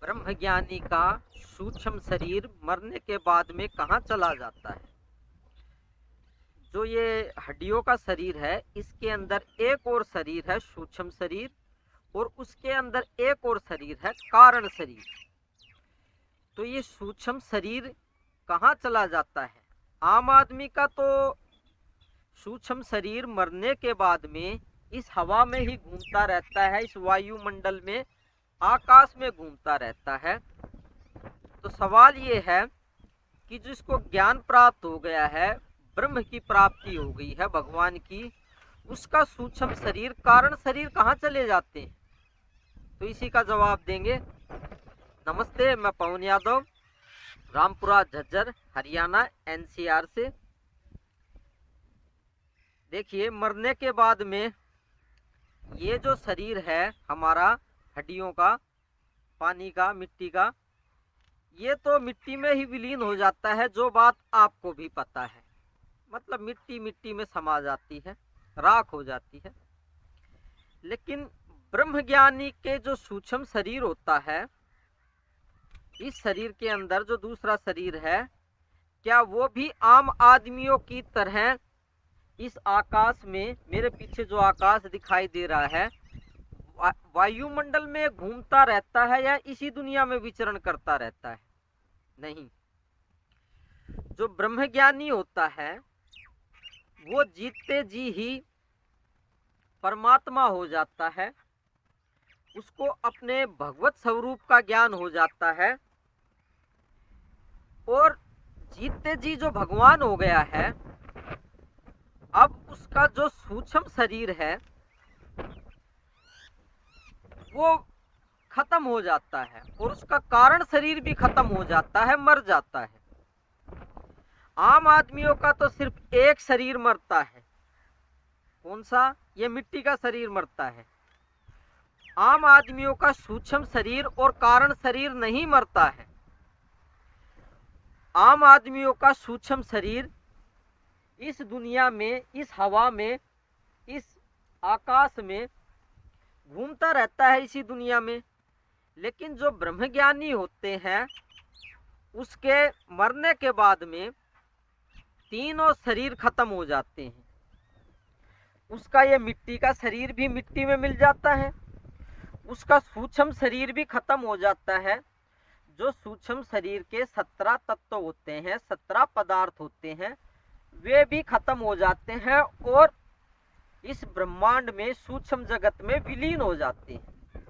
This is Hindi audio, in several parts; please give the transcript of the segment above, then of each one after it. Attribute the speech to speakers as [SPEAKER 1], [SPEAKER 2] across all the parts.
[SPEAKER 1] ब्रह्मज्ञानी का सूक्ष्म शरीर मरने के बाद में कहाँ चला जाता है। जो ये हड्डियों का शरीर है, इसके अंदर एक और शरीर है सूक्ष्म शरीर, और उसके अंदर एक और शरीर है कारण शरीर। तो ये सूक्ष्म शरीर कहाँ चला जाता है। आम आदमी का तो सूक्ष्म शरीर मरने के बाद में इस हवा में ही घूमता रहता है, इस वायुमंडल में, आकाश में घूमता रहता है। तो सवाल ये है कि जिसको ज्ञान प्राप्त हो गया है, ब्रह्म की प्राप्ति हो गई है भगवान की, उसका सूक्ष्म शरीर कारण शरीर कहाँ चले जाते हैं। तो इसी का जवाब देंगे। नमस्ते, मैं पवन यादव, रामपुरा झज्जर, हरियाणा, एनसीआर से। देखिए, मरने के बाद में ये जो शरीर है हमारा, हड्डियों का, पानी का, मिट्टी का, ये तो मिट्टी में ही विलीन हो जाता है। जो बात आपको भी पता है, मतलब मिट्टी मिट्टी में समा जाती है, राख हो जाती है। लेकिन ब्रह्मज्ञानी के जो सूक्ष्म शरीर होता है, इस शरीर के अंदर जो दूसरा शरीर है, क्या वो भी आम आदमियों की तरह इस आकाश में, मेरे पीछे जो आकाश दिखाई दे रहा है, वायुमंडल में घूमता रहता है या इसी दुनिया में विचरण करता रहता है? नहीं। जो ब्रह्मज्ञानी होता है वो जीते जी ही परमात्मा हो जाता है, उसको अपने भगवत स्वरूप का ज्ञान हो जाता है, और जीते जी जो भगवान हो गया है, अब उसका जो सूक्ष्म शरीर है वो खत्म हो जाता है, और उसका कारण शरीर भी खत्म हो जाता है, मर जाता है। आम आदमियों का तो सिर्फ एक शरीर मरता है। कौन सा? ये मिट्टी का शरीर मरता है। आम आदमियों का सूक्ष्म शरीर और कारण शरीर नहीं मरता है। आम आदमियों का सूक्ष्म शरीर इस दुनिया में, इस हवा में, इस आकाश में घूमता रहता है, इसी दुनिया में। लेकिन जो ब्रह्मज्ञानी होते हैं, उसके मरने के बाद में तीनों शरीर खत्म हो जाते हैं। उसका ये मिट्टी का शरीर भी मिट्टी में मिल जाता है, उसका सूक्ष्म शरीर भी खत्म हो जाता है। जो सूक्ष्म शरीर के 17 तत्व होते हैं, 17 पदार्थ होते हैं, वे भी खत्म हो जाते हैं और इस ब्रह्मांड में, सूक्ष्म जगत में विलीन हो जाते हैं।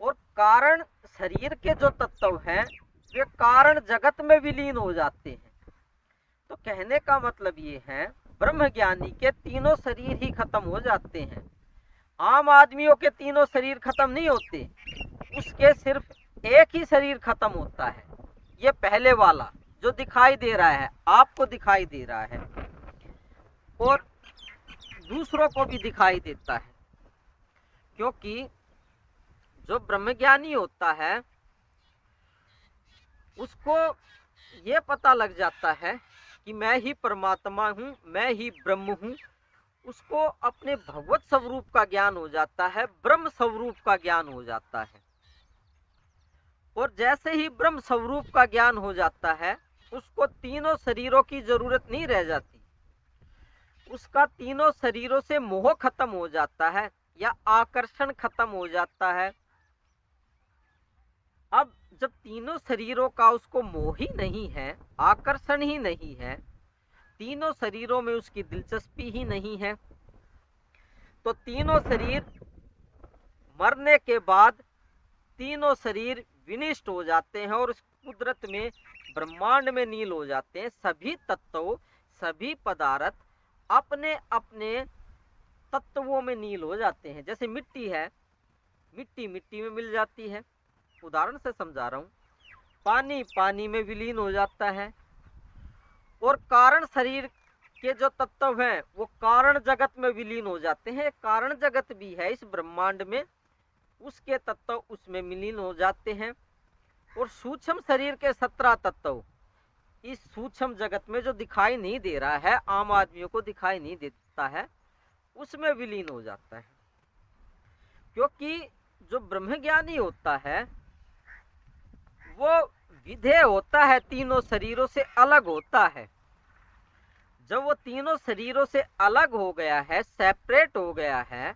[SPEAKER 1] और कारण शरीर के जो तत्व हैं, वे कारण जगत में विलीन हो जाते हैं। तो कहने का मतलब ये है, ब्रह्मज्ञानी के तीनों शरीर ही खत्म हो जाते हैं। आम आदमियों के तीनों शरीर खत्म नहीं होते, उसके सिर्फ एक ही शरीर खत्म होता है। ये पहले वाला जो दिखाई दे रहा है, आपको दिखाई दे रहा है, और दूसरों को भी दिखाई देता है। क्योंकि जो ब्रह्मज्ञानी होता है, उसको ये पता लग जाता है कि मैं ही परमात्मा हूँ, मैं ही ब्रह्म हूँ। उसको अपने भगवत स्वरूप का ज्ञान हो जाता है, ब्रह्म स्वरूप का ज्ञान हो जाता है। और जैसे ही ब्रह्म स्वरूप का ज्ञान हो जाता है, उसको तीनों शरीरों की जरूरत नहीं रह जाती। उसका तीनों शरीरों से मोह खत्म हो जाता है, या आकर्षण खत्म हो जाता है। अब जब तीनों शरीरों का उसको मोह ही नहीं है, आकर्षण ही नहीं है, तीनों शरीरों में उसकी दिलचस्पी ही नहीं है, तो तीनों शरीर मरने के बाद तीनों शरीर विनिष्ट हो जाते हैं और इस कुदरत में, ब्रह्मांड में नील हो जाते हैं। सभी तत्व, सभी पदार्थ अपने अपने तत्वों में नील हो जाते हैं। जैसे मिट्टी है, मिट्टी मिट्टी में मिल जाती है, उदाहरण से समझा रहा हूँ। पानी पानी में विलीन हो जाता है, और कारण शरीर के जो तत्व हैं वो कारण जगत में विलीन हो जाते हैं। कारण जगत भी है इस ब्रह्मांड में, उसके तत्व उसमें विलीन हो जाते हैं। और सूक्ष्म शरीर के 17 तत्व इस सूक्ष्म जगत में जो दिखाई नहीं दे रहा है, आम आदमियों को दिखाई नहीं देता है, उसमें विलीन हो जाता है। क्योंकि जो ब्रह्मज्ञानी होता है वो विधेय होता है, तीनों शरीरों से अलग होता है। जब वो तीनों शरीरों से अलग हो गया है, सेपरेट हो गया है,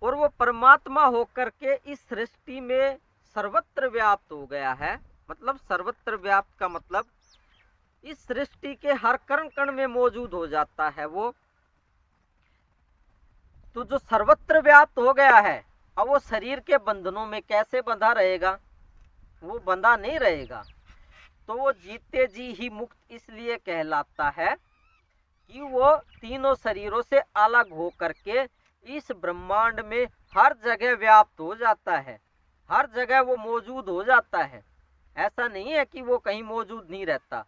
[SPEAKER 1] और वो परमात्मा होकर के इस सृष्टि में सर्वत्र व्याप्त हो गया है। मतलब सर्वत्र व्याप्त का मतलब इस सृष्टि के हर कण कण में मौजूद हो जाता है वो। तो जो सर्वत्र व्याप्त हो गया है, अब वो शरीर के बंधनों में कैसे बंधा रहेगा? वो बंधा नहीं रहेगा। तो वो जीते जी ही मुक्त इसलिए कहलाता है कि वो तीनों शरीरों से अलग हो करके इस ब्रह्मांड में हर जगह व्याप्त हो जाता है, हर जगह वो मौजूद हो जाता है। ऐसा नहीं है कि वो कहीं मौजूद नहीं रहता।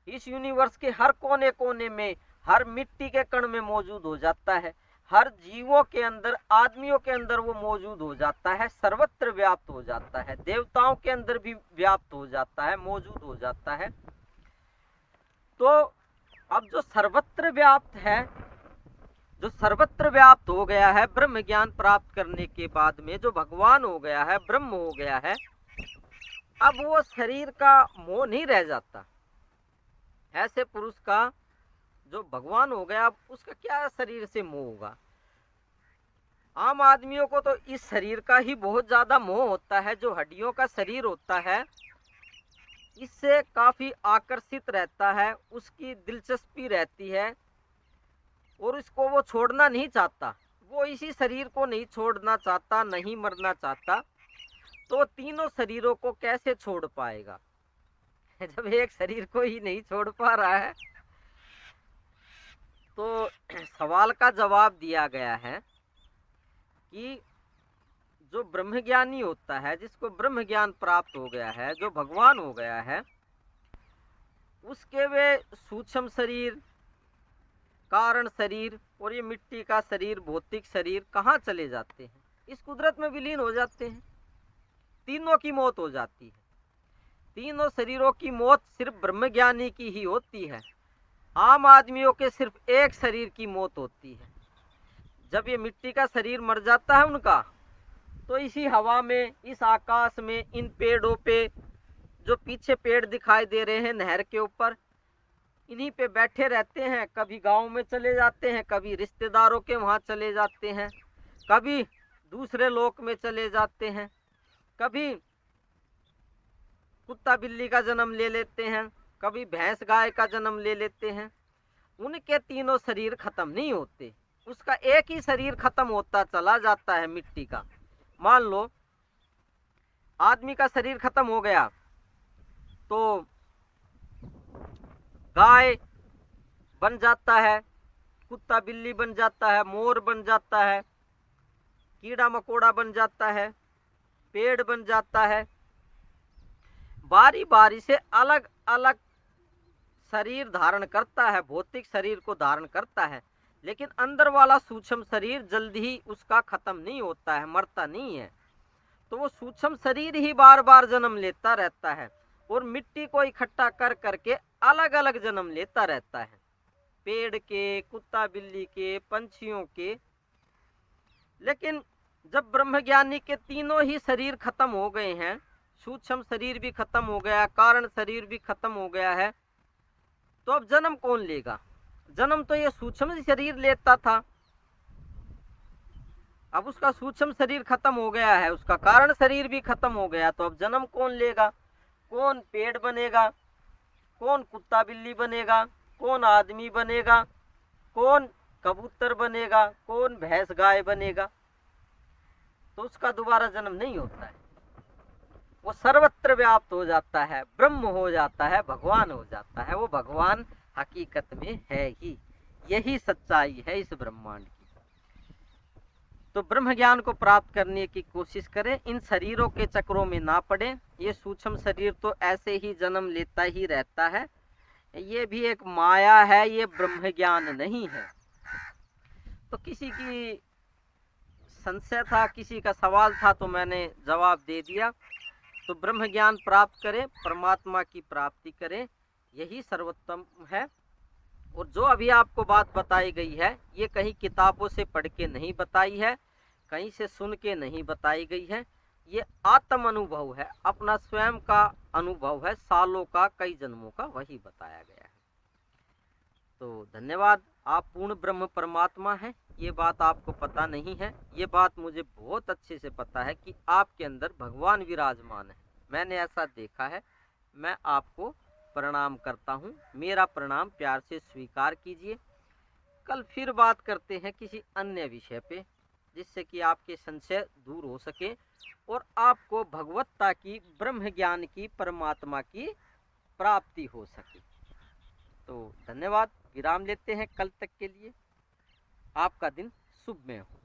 [SPEAKER 1] इस यूनिवर्स के हर कोने कोने में, हर मिट्टी के कण में मौजूद हो जाता है, हर जीवों के अंदर, आदमियों के अंदर वो मौजूद हो जाता है, सर्वत्र व्याप्त हो जाता है, देवताओं के अंदर भी व्याप्त हो जाता है, मौजूद हो जाता है। तो अब जो सर्वत्र व्याप्त है, जो सर्वत्र व्याप्त हो गया है ब्रह्म ज्ञान प्राप्त करने के बाद में, जो भगवान हो गया है, ब्रह्म हो गया है, अब वो शरीर का मोह नहीं रह जाता। ऐसे पुरुष का जो भगवान हो गया, अब उसका क्या शरीर से मोह होगा? आम आदमियों को तो इस शरीर का ही बहुत ज्यादा मोह होता है। जो हड्डियों का शरीर होता है, इससे काफी आकर्षित रहता है, उसकी दिलचस्पी रहती है और इसको वो छोड़ना नहीं चाहता। वो इसी शरीर को नहीं छोड़ना चाहता, नहीं मरना चाहता। तो तीनों शरीरों को कैसे छोड़ पाएगा जब एक शरीर को ही नहीं छोड़ पा रहा है? तो सवाल का जवाब दिया गया है कि जो ब्रह्मज्ञानी होता है, जिसको ब्रह्म ज्ञान प्राप्त हो गया है, जो भगवान हो गया है, उसके वे सूक्ष्म शरीर, कारण शरीर और ये मिट्टी का शरीर, भौतिक शरीर कहाँ चले जाते हैं? इस कुदरत में विलीन हो जाते हैं। तीनों की मौत हो जाती है। तीनों शरीरों की मौत सिर्फ ब्रह्मज्ञानी की ही होती है। आम आदमियों के सिर्फ एक शरीर की मौत होती है। जब ये मिट्टी का शरीर मर जाता है उनका, तो इसी हवा में, इस आकाश में, इन पेड़ों पे, जो पीछे पेड़ दिखाई दे रहे हैं नहर के ऊपर, इन्हीं पे बैठे रहते हैं। कभी गांव में चले जाते हैं, कभी रिश्तेदारों के वहाँ चले जाते हैं, कभी दूसरे लोक में चले जाते हैं, कभी कुत्ता बिल्ली का जन्म ले लेते हैं, कभी भैंस गाय का जन्म ले लेते हैं। उनके तीनों शरीर खत्म नहीं होते, उसका एक ही शरीर खत्म होता चला जाता है, मिट्टी का। मान लो आदमी का शरीर खत्म हो गया, तो गाय बन जाता है, कुत्ता बिल्ली बन जाता है, मोर बन जाता है, कीड़ा मकोड़ा बन जाता है, पेड़ बन जाता है। बारी बारी से अलग अलग शरीर धारण करता है, भौतिक शरीर को धारण करता है, लेकिन अंदर वाला सूक्ष्म शरीर जल्दी ही उसका खत्म नहीं होता है, मरता नहीं है। तो वो सूक्ष्म शरीर ही बार बार जन्म लेता रहता है और मिट्टी को इकट्ठा कर करके अलग अलग जन्म लेता रहता है, पेड़ के, कुत्ता बिल्ली के, पंछियों के। लेकिन जब ब्रह्मज्ञानी के तीनों ही शरीर खत्म हो गए हैं, सूक्ष्म शरीर भी खत्म हो गया, कारण शरीर भी खत्म हो गया है, तो अब जन्म कौन लेगा? जन्म तो ये सूक्ष्म शरीर लेता था, अब उसका सूक्ष्म शरीर खत्म हो गया है, उसका कारण शरीर भी खत्म हो गया, तो अब जन्म कौन लेगा? कौन पेड़ बनेगा, कौन कुत्ता बिल्ली बनेगा, कौन आदमी बनेगा, कौन कबूतर बनेगा, कौन भैंस गाय बनेगा? तो उसका दोबारा जन्म नहीं होता है, वो सर्वत्र व्याप्त हो जाता है, ब्रह्म हो जाता है, भगवान हो जाता है। वो भगवान हकीकत में है ही, यही सच्चाई है इस ब्रह्मांड की। तो ब्रह्म ज्ञान को प्राप्त करने की कोशिश करें, इन शरीरों के चक्रों में ना पड़े। ये सूक्ष्म शरीर तो ऐसे ही जन्म लेता ही रहता है, ये भी एक माया है, ये ब्रह्म ज्ञान नहीं है। तो किसी की संशय था, किसी का सवाल था, तो मैंने जवाब दे दिया। तो ब्रह्म ज्ञान प्राप्त करें, परमात्मा की प्राप्ति करें, यही सर्वोत्तम है। और जो अभी आपको बात बताई गई है, ये कहीं किताबों से पढ़ के नहीं बताई है, कहीं से सुन के नहीं बताई गई है। ये आत्म अनुभव है, अपना स्वयं का अनुभव है, सालों का, कई जन्मों का, वही बताया गया है। तो धन्यवाद। आप पूर्ण ब्रह्म परमात्मा हैं, ये बात आपको पता नहीं है। ये बात मुझे बहुत अच्छे से पता है कि आपके अंदर भगवान विराजमान है, मैंने ऐसा देखा है। मैं आपको प्रणाम करता हूँ, मेरा प्रणाम प्यार से स्वीकार कीजिए। कल फिर बात करते हैं किसी अन्य विषय पे, जिससे कि आपके संशय दूर हो सके और आपको भगवत्ता की, ब्रह्म ज्ञान की, परमात्मा की प्राप्ति हो सके। तो धन्यवाद, विराम लेते हैं कल तक के लिए। आपका दिन शुभमय हो।